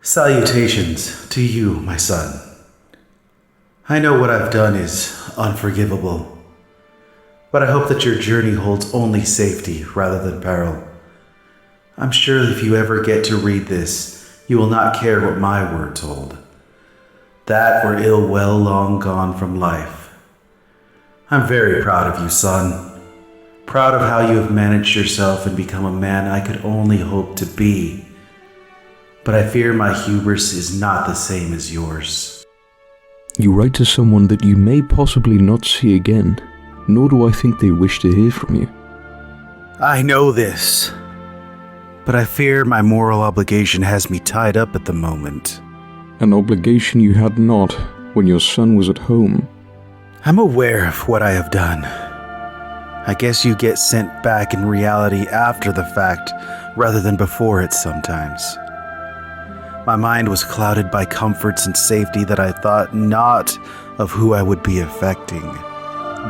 Salutations to you, my son. I know what I've done is unforgivable, but I hope that your journey holds only safety rather than peril. I'm sure if you ever get to read this, you will not care what my words hold. That or ill well long gone from life. I'm very proud of you, son. Proud of how you have managed yourself and become a man I could only hope to be. But I fear my hubris is not the same as yours. You write to someone that you may possibly not see again, nor do I think they wish to hear from you. I know this, but I fear my moral obligation has me tied up at the moment. An obligation you had not when your son was at home. I'm aware of what I have done. I guess you get sent back in reality after the fact rather than before it sometimes. My mind was clouded by comforts and safety that I thought not of who I would be affecting.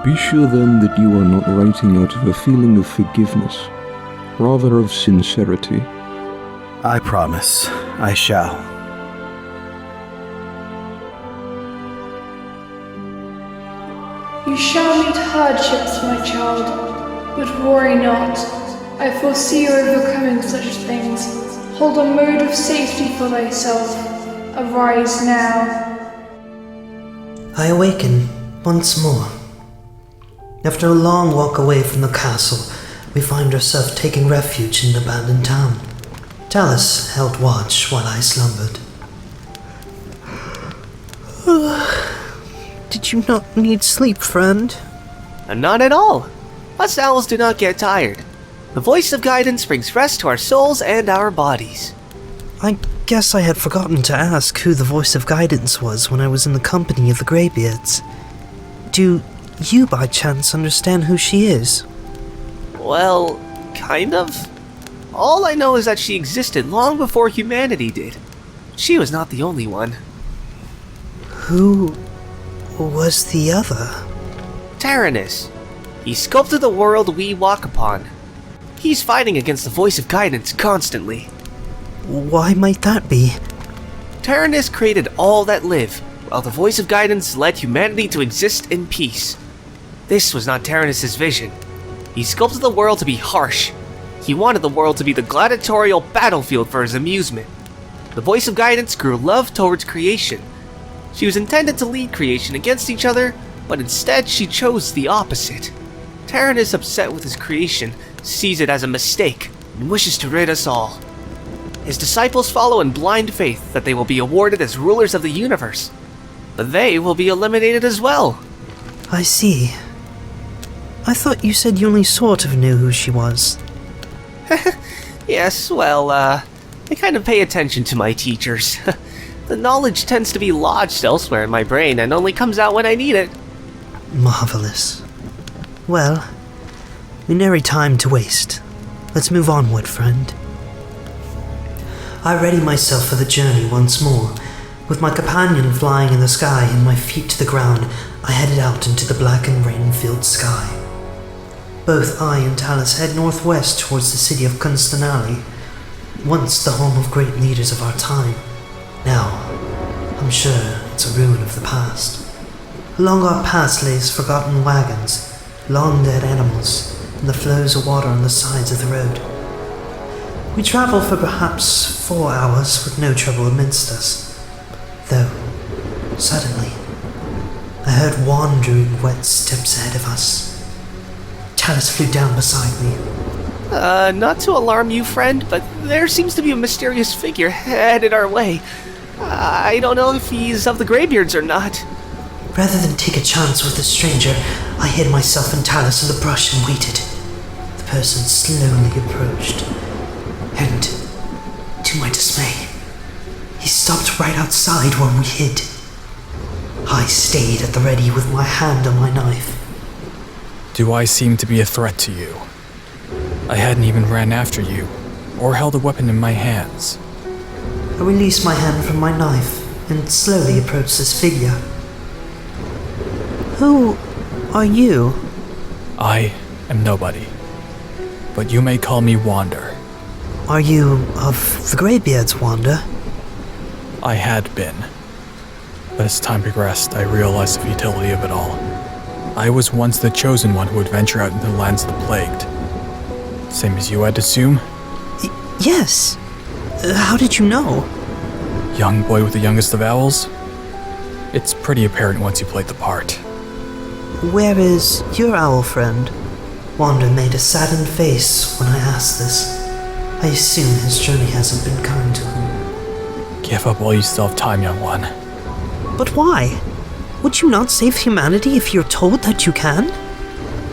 Be sure then that you are not writing out of a feeling of forgiveness, rather of sincerity. I promise I shall. You shall meet hardships, my child, but worry not. I foresee you overcoming such things. Hold a mode of safety for thyself. Arise now. I awaken once more. After a long walk away from the castle, we find ourselves taking refuge in an abandoned town. Talus held watch while I slumbered. Did you not need sleep, friend? Not at all. Us owls do not get tired. The voice of guidance brings rest to our souls and our bodies. I guess I had forgotten to ask who the voice of guidance was when I was in the company of the Greybeards. Do you by chance understand who she is? Well, kind of. All I know is that she existed long before humanity did. She was not the only one. Who was the other? Tyrannus. He sculpted the world we walk upon. He's fighting against the voice of guidance constantly. Why might that be? Tyrannus created all that live, while the voice of guidance led humanity to exist in peace. This was not Tyrannus' vision. He sculpted the world to be harsh. He wanted the world to be the gladiatorial battlefield for his amusement. The voice of guidance grew love towards creation. She was intended to lead creation against each other, but instead she chose the opposite. Tyrannus, upset with his creation, sees it as a mistake and wishes to rid us all. His disciples follow in blind faith that they will be awarded as rulers of the universe, but they will be eliminated as well. I see. I thought you said you only sort of knew who she was. Yes, well, I kind of pay attention to my teachers. The knowledge tends to be lodged elsewhere in my brain and only comes out when I need it. Marvelous. Well, we nary time to waste. Let's move onward, friend. I ready myself for the journey once more. With my companion flying in the sky and my feet to the ground, I headed out into the black and rain-filled sky. Both I and Talus head northwest towards the city of Constanali, once the home of great leaders of our time. Now, I'm sure it's a ruin of the past. Along our paths lays forgotten wagons, long dead animals, and the flows of water on the sides of the road. We travel for perhaps 4 hours with no trouble amidst us, though, suddenly, I heard wandering wet steps ahead of us. Talus flew down beside me. Not to alarm you, friend, but there seems to be a mysterious figure headed our way. I don't know if he's of the Greybeards or not. Rather than take a chance with a stranger, I hid myself and Talus in the brush and waited. The person slowly approached, and, to my dismay, he stopped right outside where we hid. I stayed at the ready with my hand on my knife. Do I seem to be a threat to you? I hadn't even ran after you, or held a weapon in my hands. I released my hand from my knife and slowly approached this figure. Who are you? I am nobody, but you may call me Wander. Are you of the Greybeards, Wander? I had been. But as time progressed, I realized the futility of it all. I was once the chosen one who would venture out into the lands of the plagued. Same as you, I'd assume? Yes. How did you know? Young boy with the youngest of owls? It's pretty apparent once you played the part. Where is your owl friend? Wander made a saddened face when I asked this. I assume his journey hasn't been kind to him. Give up while you still have time, young one. But why? Would you not save humanity if you're told that you can?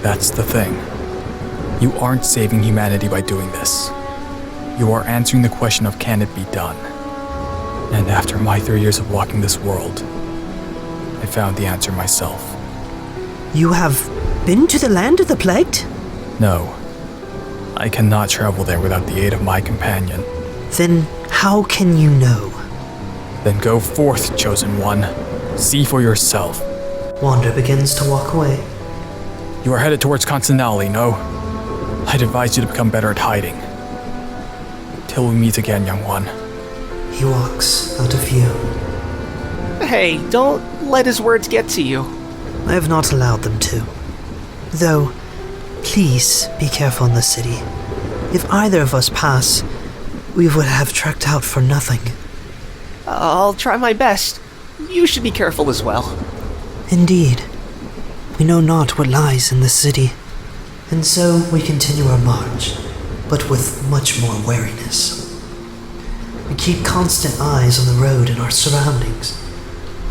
That's the thing. You aren't saving humanity by doing this. You are answering the question of can it be done? And after my 3 years of walking this world, I found the answer myself. You have been to the land of the plagued? No. I cannot travel there without the aid of my companion. Then how can you know? Then go forth, chosen one. See for yourself. Wander begins to walk away. You are headed towards Constanali, no? I'd advise you to become better at hiding. Till we meet again, young one. He walks out of view. Hey, don't let his words get to you. I have not allowed them to. Though, please be careful in the city. If either of us pass, we would have trekked out for nothing. I'll try my best. You should be careful as well. Indeed. We know not what lies in the city. And so we continue our march, but with much more wariness. We keep constant eyes on the road and our surroundings.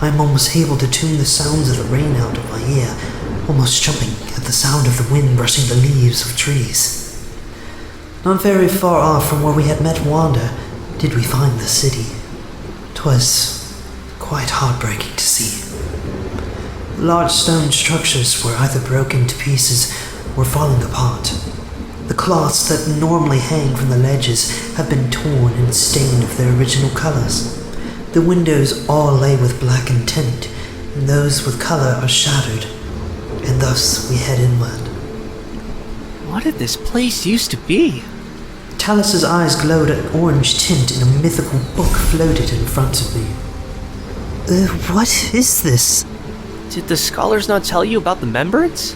I am almost able to tune the sounds of the rain out of my ear, almost jumping at the sound of the wind brushing the leaves of trees. Not very far off from where we had met Wanda did we find the city. 'Twas quite heartbreaking to see. Large stone structures were either broken to pieces or falling apart. The cloths that normally hang from the ledges have been torn and stained of their original colors. The windows all lay with blackened tint, and those with color are shattered, and thus we head inward. What did this place used to be? Talus's eyes glowed an orange tint, and a mythical book floated in front of me. What is this? Did the scholars not tell you about the Membrance?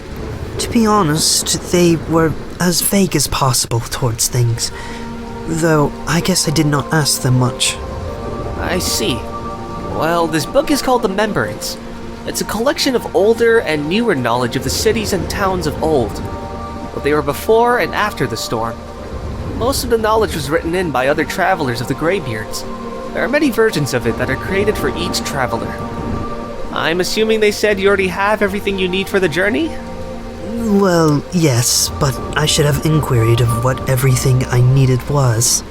To be honest, they were as vague as possible towards things. Though, I guess I did not ask them much. I see. Well, this book is called the Membrance. It's a collection of older and newer knowledge of the cities and towns of old. But they were before and after the storm. Most of the knowledge was written in by other travelers of the Greybeards. There are many versions of it that are created for each traveler. I'm assuming they said you already have everything you need for the journey? Well, yes, but I should have inquired of what everything I needed was.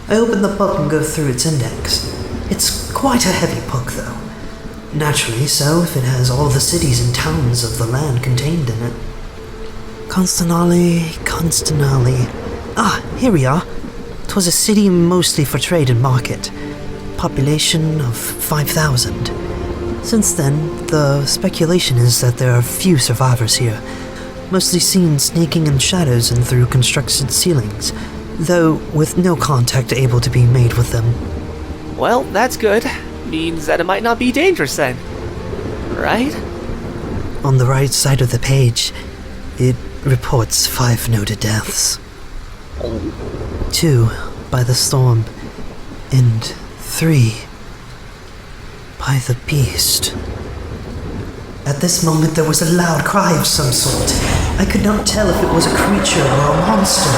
I open the book and go through its index. It's quite a heavy book, though. Naturally so, if it has all the cities and towns of the land contained in it. Constanali. Ah, here we are. 'Twas a city mostly for trade and market. Population of 5,000. Since then, the speculation is that there are few survivors here, mostly seen sneaking in shadows and through constructed ceilings, though with no contact able to be made with them. Well, that's good. Means that it might not be dangerous then. Right? On the right side of the page, it reports 5 noted deaths. 2 by the storm, and 3 by the beast. At this moment there was a loud cry of some sort. I could not tell if it was a creature or a monster.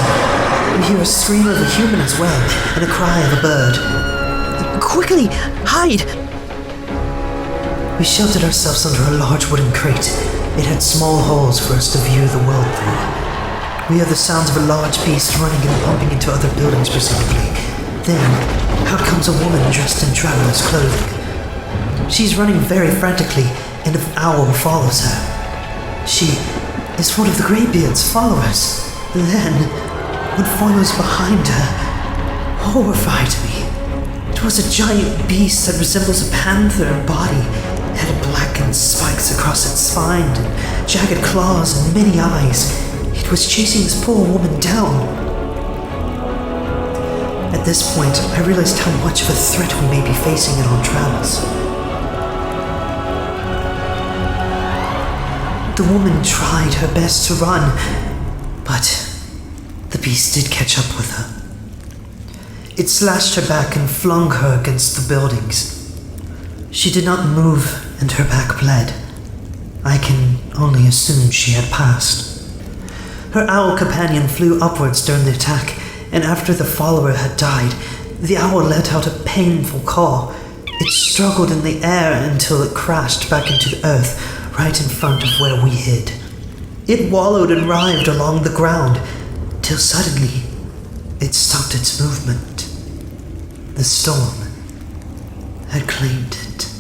We hear a scream of a human as well, and a cry of a bird. Quickly, hide! We sheltered ourselves under a large wooden crate. It had small holes for us to view the world through. We hear the sounds of a large beast running and bumping into other buildings presumably. Then, out comes a woman dressed in traveler's clothing. She's running very frantically, and an owl follows her. She is one of the Greybeard's followers. Then, what follows behind her horrified me. It was a giant beast that resembles a panther in body. It had blackened spikes across its spine, and jagged claws and many eyes. It was chasing this poor woman down. At this point, I realized how much of a threat we may be facing in our travels. The woman tried her best to run, but the beast did catch up with her. It slashed her back and flung her against the buildings. She did not move, and her back bled. I can only assume she had passed. Her owl companion flew upwards during the attack, and after the follower had died, the owl let out a painful caw. It struggled in the air until it crashed back into the earth right in front of where we hid. It wallowed and writhed along the ground, till suddenly it stopped its movement. The storm had claimed it.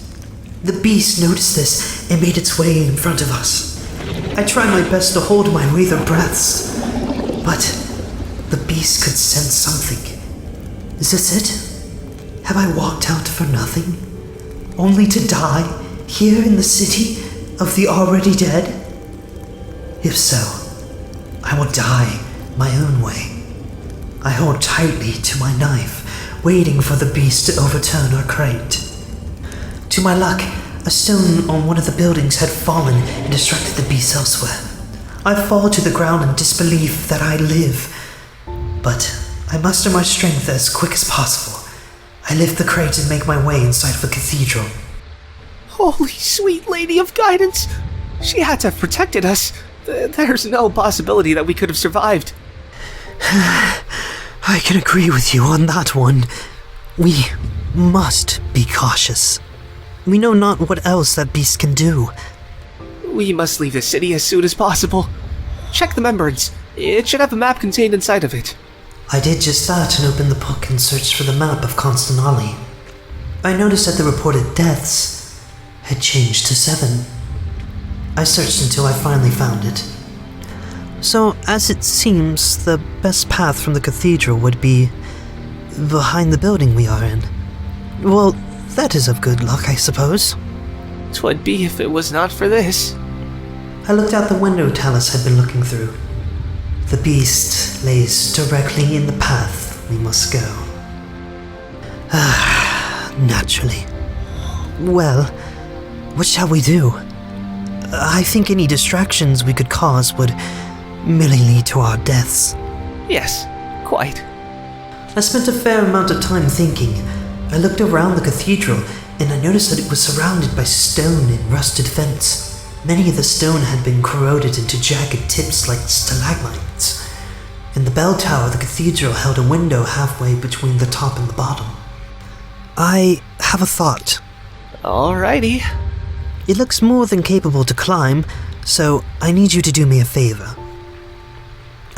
The beast noticed this and made its way in front of us. I tried my best to hold my breather breaths, but the beast could sense something. Is this it? Have I walked out for nothing? Only to die here in the city of the already dead? If so, I will die my own way. I hold tightly to my knife, waiting for the beast to overturn our crate. To my luck, a stone on one of the buildings had fallen and distracted the beast elsewhere. I fall to the ground in disbelief that I live, but I muster my strength as quick as possible. I lift the crate and make my way inside of the cathedral. Holy sweet lady of guidance! She had to have protected us. There's no possibility that we could have survived. I can agree with you on that one. We must be cautious. We know not what else that beast can do. We must leave the city as soon as possible. Check the membranes. It should have a map contained inside of it. I did just that and opened the book and searched for the map of Constantinople. I noticed that the reported deaths had changed to 7. I searched until I finally found it. So, as it seems, the best path from the cathedral would be behind the building we are in. Well, that is of good luck, I suppose. 'Twould be if it was not for this. I looked out the window Talus had been looking through. The beast lays directly in the path we must go. Naturally. Well, what shall we do? I think any distractions we could cause would merely lead to our deaths. Yes, quite. I spent a fair amount of time thinking. I looked around the cathedral, and I noticed that it was surrounded by stone and rusted fence. Many of the stone had been corroded into jagged tips like stalagmites. And the bell tower of the cathedral held a window halfway between the top and the bottom. I have a thought. Alrighty. It looks more than capable to climb, so I need you to do me a favor.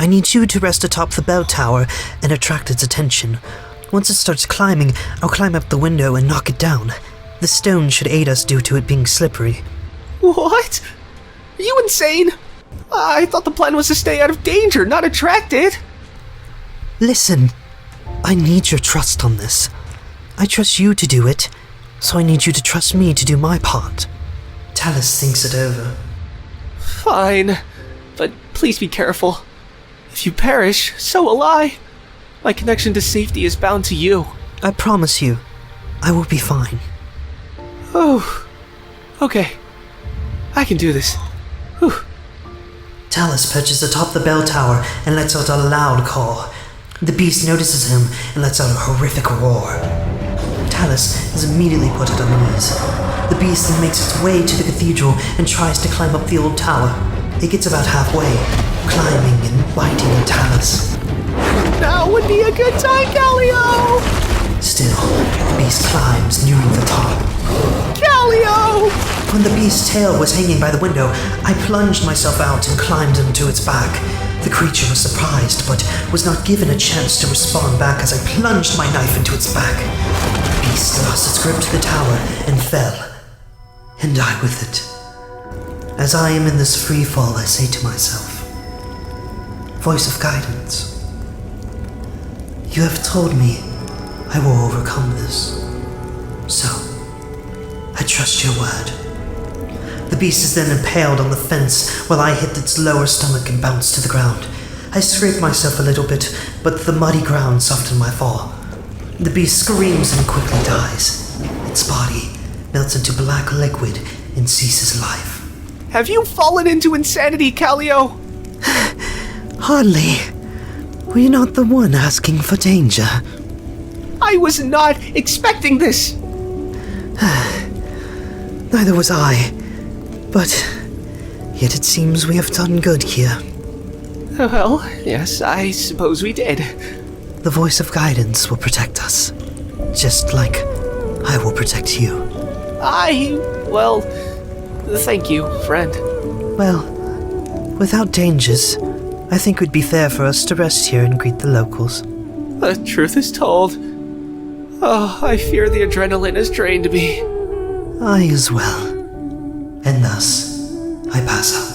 I need you to rest atop the bell tower and attract its attention. Once it starts climbing, I'll climb up the window and knock it down. The stone should aid us due to it being slippery. What? Are you insane? I thought the plan was to stay out of danger, not attract it. Listen, I need your trust on this. I trust you to do it, so I need you to trust me to do my part. Talus thinks it over. Fine, but please be careful. If you perish, so will I. My connection to safety is bound to you. I promise you, I will be fine. Oh, okay. I can do this. Whew. Talus perches atop the bell tower and lets out a loud call. The beast notices him and lets out a horrific roar. Talus is immediately put at unease. The beast then makes its way to the cathedral and tries to climb up the old tower. It gets about halfway, climbing and biting at Talus. Now would be a good time, Caleo! Still, the beast climbs, nearing the top. Caleo! When the beast's tail was hanging by the window, I plunged myself out and climbed onto its back. The creature was surprised, but was not given a chance to respond back as I plunged my knife into its back. The beast lost its grip to the tower and fell, and I with it. As I am in this free fall, I say to myself, Voice of guidance, you have told me I will overcome this, so I trust your word. The beast is then impaled on the fence while I hit its lower stomach and bounce to the ground. I scrape myself a little bit, but the muddy ground softened my fall. The beast screams and quickly dies. Its body melts into black liquid and ceases life. Have you fallen into insanity, Caleo? Hardly. Were you not the one asking for danger? I was not expecting this. Neither was I. But yet it seems we have done good here. Well, yes, I suppose we did. The voice of guidance will protect us. Just like I will protect you. Well, thank you, friend. Well, without dangers, I think it would be fair for us to rest here and greet the locals. The truth is told. Oh, I fear the adrenaline has drained me. I as well. And thus, I pass out.